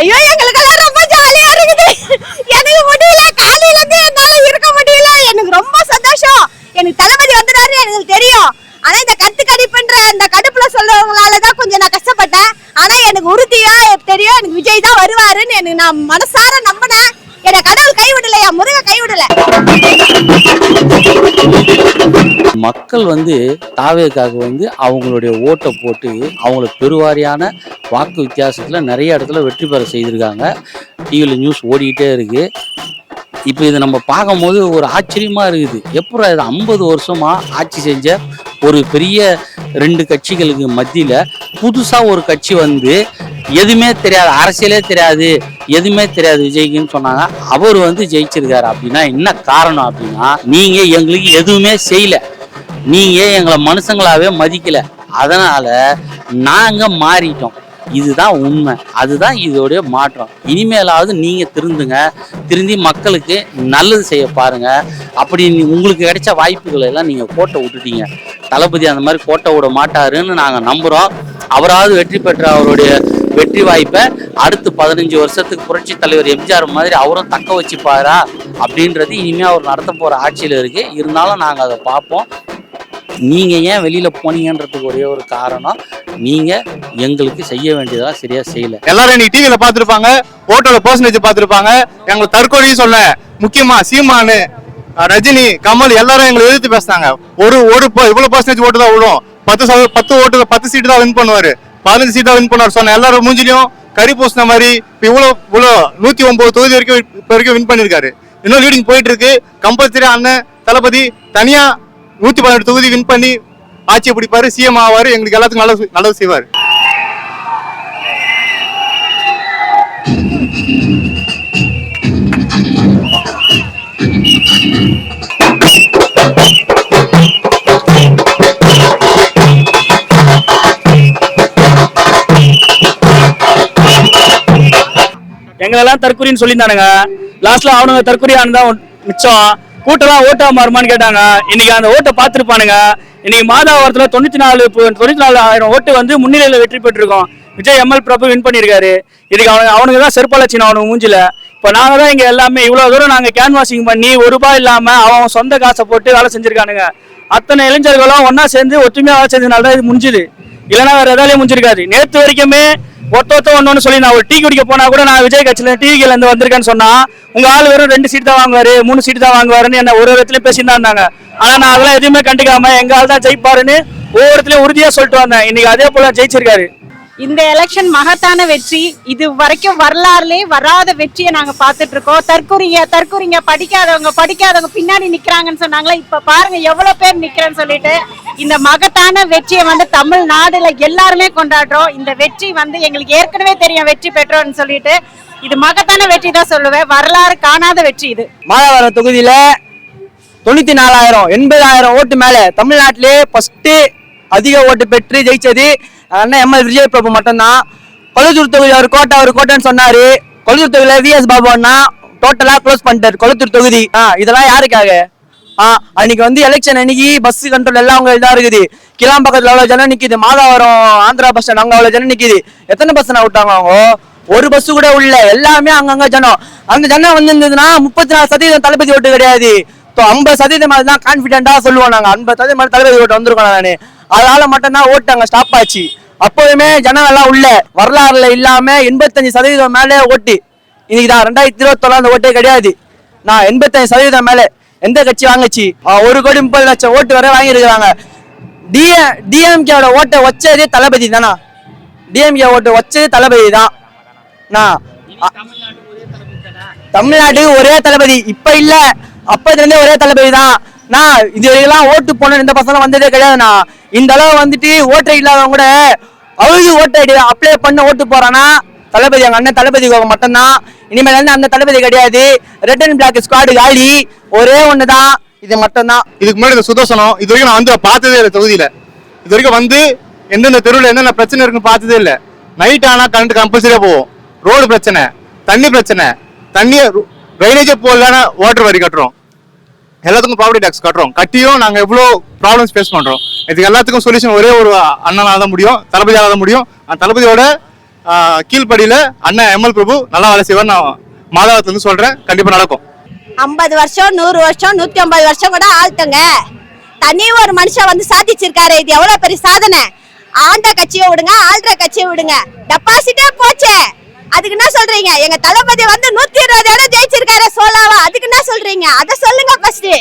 ஐயோ எங்களுக்கெல்லாம் ரொம்ப ஜாலியா இருக்குது. எனக்கு முடியல, காலையில இருந்து என்னால இருக்க முடியல. எனக்கு ரொம்ப சந்தோஷம். எனக்கு தளபதி வந்துட்டாரு எனக்கு தெரியும். ஆனா இந்த கத்துக்கடிப்புன்ற அந்த கடுப்புல சொல்றவங்களாலதான் கொஞ்சம் நான் கஷ்டப்பட்டேன். ஆனா எனக்கு உறுதியா தெரியும் எனக்கு விஜய் தான் வருவாருன்னு எனக்கு நான் மனசார நம்பினேன். என்ன கடவுள் கைவிடலையா, முருகன் கைவிடல. மக்கள் தாவேக்காக அவங்களுடைய ஓட்டை போட்டு அவங்களுக்கு பெருவாரியான வாக்கு வித்தியாசத்துல நிறைய இடத்துல வெற்றி பெற செய்திருக்காங்க. டிவியில் நியூஸ் ஓடிக்கிட்டே இருக்கு. இப்போ இதை நம்ம பார்க்கும்போது ஒரு ஆச்சரியமா இருக்குது. எப்பறம் இது 50 வருஷமா ஆட்சி செஞ்ச ஒரு பெரிய 2 கட்சிகளுக்கு மத்தியில புதுசா ஒரு கட்சி எதுவுமே தெரியாது, அரசியலே தெரியாது, எதுவுமே தெரியாது விஜய்க்குன்னு சொன்னாங்க. அவர் ஜெயிச்சிருக்காரு. அப்படின்னா என்ன காரணம் அப்படின்னா, நீங்க எங்களுக்கு எதுவுமே செய்யல, நீங்க எங்களை மனுஷங்களாவே மதிக்கல, அதனால நாங்க மாறிட்டோம். இதுதான் உண்மை, அதுதான் இதோடைய மாற்றம். இனிமேலாவது நீங்க திருந்தி மக்களுக்கு நல்லது செய்ய பாருங்க. அப்படி உங்களுக்கு கிடைச்ச வாய்ப்புகளை எல்லாம் நீங்க கோட்டை விட்டுட்டீங்க. தளபதி அந்த மாதிரி கோட்டை விட மாட்டாருன்னு நாங்க நம்புறோம். அவராவது வெற்றி பெற்ற அவருடைய வெற்றி வாய்ப்பை அடுத்து 15 வருஷத்துக்கு புரட்சி தலைவர் எம்ஜிஆர் மாதிரி அவரும் தக்க வச்சுப்பாரா அப்படின்றது இனிமே அவர் நடத்த போற ஆட்சியில இருக்கு. இருந்தாலும் நாங்க அதை பார்ப்போம். நீங்க ஏன் வெளியில போனீங்கன்றதுக்கு ஒரே ஒரு காரணம், நீங்க எங்களுக்கு செய்ய வேண்டியதெல்லாம் சரியா செய்யல. எல்லாரும் இன்னைக்கு டிவியில பாத்துருப்பாங்க, ஓட்டோல பர்சன்டேஜ் பாத்துருப்பாங்க. எங்களுக்கு தற்கொலையும் சொல்ல, முக்கியமா சீமானு, ரஜினி, கமல் எல்லாரும் எங்களை எதிர்த்து பேசினாங்க. இவ்வளவு பர்சன்டேஜ் ஓட்டு தான் விடும், 10 சீட்டு தான் வின் பண்ணுவாரு, 15 சீட் தான் வின் பண்ணுவார் சொன்ன எல்லாரும் மூஞ்சிலையும் கறி பூசின மாதிரி இப்ப இவ்வளவு 109 தொகுதி வரைக்கும் வின் பண்ணிருக்காரு. இன்னும் லீடிங் போயிட்டு இருக்கு. கம்பல்சரி அண்ணன் தளபதி தனியா 118 தொகுதி வின் பண்ணி ஆட்சியை பிடிப்பாரு, சிஎம் ஆவாரு, எங்களுக்கு எல்லாத்துக்கும் நல்லது செய்வாரு. எங்களெல்லாம் தற்கொலைன்னு சொல்லியிருந்தானுங்க. லாஸ்ட்ல அவனுங்க தற்கொலையானதான் மிச்சம். கூட்டெல்லாம் ஓட்டா மாறுமான்னு கேட்டாங்க. இன்னைக்கு அந்த ஓட்டை பார்த்துருப்பானுங்க. இன்னைக்கு மாதாவரத்தில் 94,000 ஓட்டு முன்னிலையில் வெற்றி பெற்றிருக்கோம். விஜய் எம்எல் பிரபு வின் பண்ணியிருக்காரு. இதுக்கு அவனுக்கு தான் செருப்பாலச்சின அவனுக்கு மூஞ்சில. இப்போ நாங்கள் தான் இங்கே எல்லாமே இவ்வளோ தூரம் நாங்கள் கேன்வாசிங் பண்ணி ₹1 இல்லாமல் அவன் சொந்த காசை போட்டு வேலை செஞ்சுருக்கானுங்க. அத்தனை இளைஞர்களும் ஒன்றா சேர்ந்து ஒற்றுமையாக வேலை செஞ்சதுனால தான் இது முடிஞ்சுது. இல்லைன்னா வேறு எதாலையும் முடிஞ்சிருக்காது. நேற்று வரைக்குமே ஒன்னு சொல்லி நான் ஒரு டீ குடிக்க போனா கூட நான் விஜய் கட்சியில டிவில இருந்து வந்திருக்கேன்னு சொன்னா உங்க ஆள் வெறும் 2 சீட் தான் வாங்குவாரு, 3 சீட் தான் வாங்குவாருன்னு என்ன ஒரு இடத்துலயும் பேசிட்டு இருந்தாங்க. ஆனா நான் அதெல்லாம் எதுவுமே கண்டுக்காம எங்க ஆள் தான் ஜெயிப்பாருன்னு ஒவ்வொருத்தலையும் உறுதியா சொல்லிட்டு வந்தேன். இன்னைக்கு அதே போல ஜெயிச்சிருக்காரு. இந்த எலெக்ஷன் மகத்தான வெற்றி. இது வரைக்கும் வரலாறுலே வராத வெற்றியை நாங்க பாத்துட்டு இருக்கோம். தற்கூறிங்க படிக்காதவங்க பின்னாடி நிக்கிறாங்கன்னு சொன்னாங்களா, இப்ப பாருங்க எவ்வளவு பேர் நிக்கிறேன்னு சொல்லிட்டு இந்த மகத்தான வெற்றியை தமிழ்நாடுல எல்லாருமே கொண்டாடுறோம். இந்த வெற்றி எங்களுக்கு ஏற்கனவே தெரியும் வெற்றி பெற்றோம்னு சொல்லிட்டு. இது மகத்தான வெற்றி தான் சொல்லுவேன், வரலாறு காணாத வெற்றி. இது மாதவரம் தொகுதியில 94,000 80,000 ஓட்டு மேல தமிழ்நாட்டிலே ஃபர்ஸ்ட் அதிக ஓட்டு பெற்று ஜெயிச்சது அண்ணன் எம்எல் விஜய் பிரபு மட்டும்தான். கொளத்தூர் தொகுதி அவர் கோட்டைன்னு சொன்னாரு. கொளத்தூர் தொகுதியில விஎஸ் பாபு அண்ணா டோட்டலா க்ளோஸ் பண்ணிட்டாரு கொளத்தூர் தொகுதி. இதெல்லாம் யாருக்காக? அன்னைக்கு எலெக்ஷன் அன்னைக்கு பஸ் கண்ட்ரோல் எல்லாம் அவங்க இதா இருக்குது. கிளாம்பக்கத்துல அவ்வளவு ஜனம் நிக்குது, மாதாவரம் ஆந்திரா பஸ் ஸ்டாண்ட் அங்க அவ்வளவு ஜனம் நிக்குது. எத்தனை பஸ் விட்டாங்க அவங்க? ஒரு பஸ் கூட உள்ள, எல்லாமே அங்கங்க ஜனம். அந்த ஜனம் இருந்ததுன்னா 34% தளபதி ஓட்டு கிடையாது, 50% மாதிரி தான் கான்பிடென்டா சொல்லுவோம் நாங்க. 50% மாதிரி தளபதி ஓட்டு வந்திருக்கோம் நானு. அதனால மட்டும்தான் ஓட்டு அங்க ஸ்டாப் ஆச்சு. அப்போதுமே ஜனம் எல்லாம் உள்ள, வரலாறுல இல்லாம 85% மேலே ஓட்டு. இன்னைக்குதான் 2021 அந்த ஓட்டே கிடையாது. நான் 85% மேல எந்த கட்சி வாங்கச்சு? 1,30,00,000 ஓட்டு வரை வாங்கியிருக்கிறாங்க. டிஎம்கேவோட ஓட்டை வச்சதே தளபதி தானா? டிஎம்கே ஓட்டு வச்சது தளபதி தான். தமிழ்நாட்டுக்கு ஒரே தளபதி இப்ப இல்ல, அப்பதுல இருந்தே ஒரே தளபதி தான். நான் இது வரைக்கும் ஓட்டு போன எந்த பசங்க வந்ததே கிடையாதுண்ணா. இந்த அளவு ஓட்டை இல்லாதவங்க கூட அவருக்கு ஓட்டை அப்ளை பண்ண ஓட்டு போறானா தளபதி, எங்க அண்ணன் தளபதி மட்டும்தான். இனிமேல் அந்த தளபதி கிடையாது. ரெட் அண்ட் பிளாக் ஸ்குவாடு காலி, ஒரே ஒண்ணுதான், இது மட்டும்தான். இதுக்கு முன்னாடி இந்த சுதர்சனம் இது வரைக்கும் நான் பார்த்ததே இல்லை தொகுதியில. இது வரைக்கும் எந்தெந்த தெருவில் என்னென்ன பிரச்சனை இருக்குன்னு பார்த்ததே இல்லை. நைட் ஆனா கரண்ட் கம்பல்சரியா போவோம். ரோடு பிரச்சனை, தண்ணி பிரச்சனை, ட்ரைனேஜே போடலன்னா வாட்டர் வரி கட்டுறோம், எல்லாத்துக்கும் ப்ராப்பர்ட்டி டாக்ஸ் கட்டுறோம். கட்டியும் நாங்க எவ்வளவு ப்ராப்ளம்ஸ் ஃபேஸ் பண்றோம். இதுக்கு எல்லாத்துக்கும் சொல்யூஷன் ஒரே ஒரு அண்ணனால தான் முடியும், தளபதியால தான் முடியும். அந்த தளபதியோட கீழ்படியில அண்ணன் எம்எல் பிரபு நல்லா வேலை செய்வார். நான் மாதவத்துல இருந்து சொல்றேன், கண்டிப்பா நடக்கும். 50 வருஷம் 100 வருஷம் 150 வருஷம் கூட ஆழ்த்துங்க. தனி ஒரு மனுஷன் வந்து சாதிச்சிருக்காரு. இது எவ்வளவு பெரிய சாதனை. ஆண்ட கட்சியை விடுங்க, ஆள்ற கட்சியை விடுங்க, டெபாசிட்டே போச்சே. அதுக்கு என்ன சொல்றீங்க? எங்க தளபதி வந்து 120 இடம் ஜெயிச்சிருக்காரு சோலாவா, அதுக்கு என்ன சொல்றீங்க? அதை சொல்லுங்க ஃபர்ஸ்ட்.